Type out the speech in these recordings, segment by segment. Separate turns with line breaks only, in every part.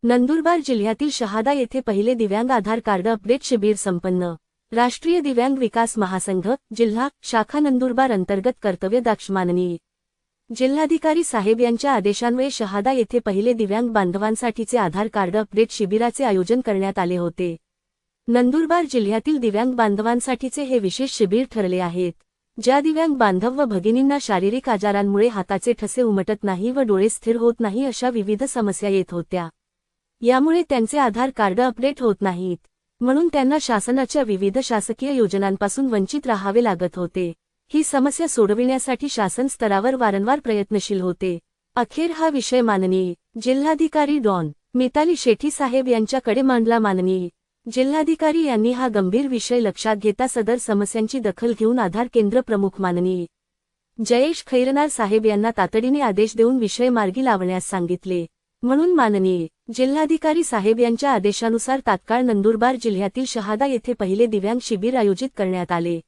नंदुरबार जिल्ह्यातील शहादा येथे पहिले दिव्यांग आधार कार्ड अपडेट शिबिर संपन्न। राष्ट्रीय दिव्यांग विकास महासंघ जिल्हा शाखा नंदुरबार अंतर्गत कर्तव्यदक्ष माननीय जिल्हाधिकारी साहेब यांच्या आदेशान्वये शहादा येथे पहिले दिव्यांग बांधवांसाठीचे आधार कार्ड अपडेट शिबिराचे आयोजन करण्यात आले होते। नंदुरबार जिल्ह्यातील दिव्यांग बांधवांसाठीचे हे विशेष शिबिर ठरले आहेत। ज्या दिव्यांग बांधव व भगिनींना शारीरिक आजारांमुळे हाताचे ठसे उमटत नाही व डोळे स्थिर होत नाही अशा विविध समस्या येत होत्या। यामुळे त्यांचे आधार कार्ड अपडेट होत नाहीत, म्हणून त्यांना शासनाच्या विविध शासकीय योजनांपासून वंचित राहावे लागत होते। ही समस्या सोडविण्यासाठी शासन स्तरावर वारंवार प्रयत्नशील होते। अखेर हा विषय माननीय जिल्हाधिकारी डॉन मिताली शेठी साहेब यांच्याकडे मांडला। माननीय जिल्हाधिकारी यांनी हा गंभीर विषय लक्षात घेता सदर समस्यांची दखल घेऊन आधार केंद्र प्रमुख माननीय जयेश खैरनार साहेब यांना तातडीने आदेश देऊन विषय मार्गी लावण्यास सांगितले। म्हणून माननीय जिल्हाधिकारी साहेब यांच्या आदेशानुसार तात्काळ नंदुरबार जिल्ह्यातील शहादा येथे पहिले दिव्यांग शिबिर आयोजित करण्यात आले।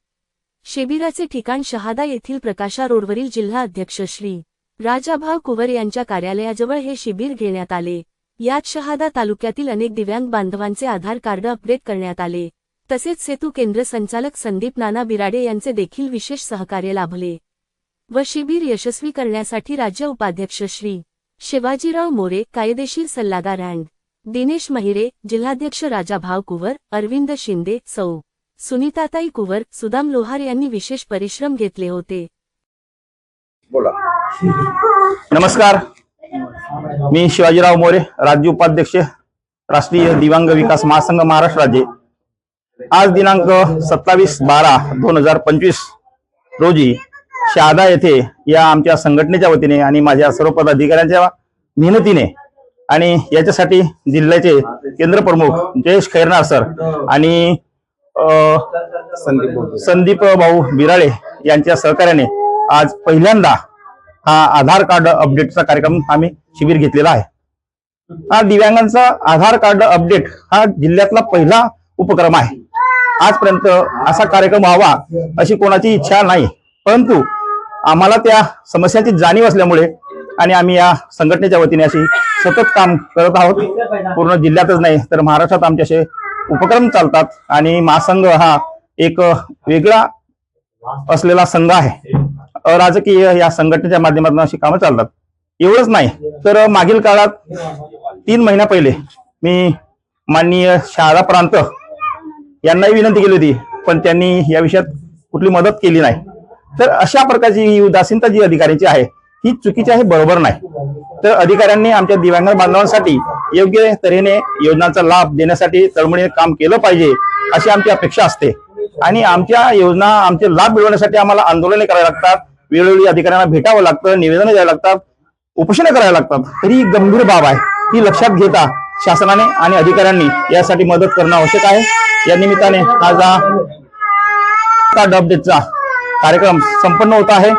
शिबिराचे ठिकाण शहादा येथील प्रकाशा रोडवरील जिल्हा अध्यक्ष श्री राजाभाऊ कुवर यांच्या कार्यालयाजवळ हे शिबिर घेण्यात आले। यात शहादा तालुक्यातील अनेक दिव्यांग बांधवांचे आधार कार्ड अपडेट करण्यात आले। तसेच सेतू केंद्र संचालक संदीप नाना बिराडे यांचे देखील विशेष सहकार्य लाभले व शिबिर यशस्वी करण्यासाठी राज्य उपाध्यक्ष श्री शिवाजीराव मोरे, कायदेशीर सल्लागार अँड दिनेश महिरे, जिल्हाध्यक्ष राजाभाऊ कुवर, अरविंद शिंदे, सौ सुनीताताई कुवर, सुदाम लोहार यांनी विशेष परिश्रम घेतले होते।
बोला। नमस्कार, मी शिवाजीराव मोरे, राज्य उपाध्यक्ष, राष्ट्रीय दिव्यांग विकास महासंघ महाराष्ट्र राज्य। आज दिनांक 27/12/2025 रोजी शहादा येथे या आमच्या संघटनेच्या वतीने आणि माझ्या सर्व पदाधिकाऱ्यांच्या मेहनतीने आणि याच्यासाठी जिल्ह्याचे केंद्र प्रमुख जयेश खैरनार सर आणि संदीप भाऊ बिराळे यांच्या सहकार्याने आज पहिल्यांदा हा आधार कार्ड अपडेटचा कार्यक्रम आम्ही शिबिर घेतलेला आहे। हा दिव्यांगांचा आधार कार्ड अपडेट हा जिल्ह्यातला पहिला उपक्रम आहे। आजपर्यंत असा कार्यक्रम व्हावा अशी कोणाची इच्छा नाही, परंतु आम्हाला त्या समस्यांची जाणीव असल्यामुळे आणि आम्ही या संघटनेच्या वतीने अशी सतत काम करत आहोत। पूर्ण जिल्ह्यातच नाही तर महाराष्ट्रात आमचे असे उपक्रम चालतात आणि महासंघ हा एक वेगळा असलेला संघ आहे। अराजकीय या संघटनेच्या माध्यमातून अशी कामं चालतात। एवढंच नाही तर मागील काळात 3 महिन्या पहिले मी माननीय शहादा प्रांत यांनाही विनंती केली होती, पण त्यांनी या विषयात कुठली मदत केली नाही। तर अशा प्रकारची ही उदासीनता जी अधिकाऱ्यांची आहे ही चुकीची आहे, बरोबर नाही। तर अधिकाऱ्यांनी आमच्या दिव्यांग बांधवांसाठी योग्य तऱ्हेने योजनांचा लाभ देण्यासाठी तळमळीने काम केलं पाहिजे अशी आमची अपेक्षा असते। आणि आमच्या योजना आमचे लाभ मिळवण्यासाठी आम्हाला आंदोलने करायला लागतात, वेळोवेळी अधिकाऱ्यांना भेटावं लागतं, निवेदनं द्यायला लागतात, उपोषणे करायला लागतात। तरी गंभीर बाब आहे, ही लक्षात घेता शासनाने आणि अधिकाऱ्यांनी यासाठी मदत करणं आवश्यक आहे। या निमित्ताने आज कार्ड अपडेटचा कार्यक्रम संपन्न होत आहे।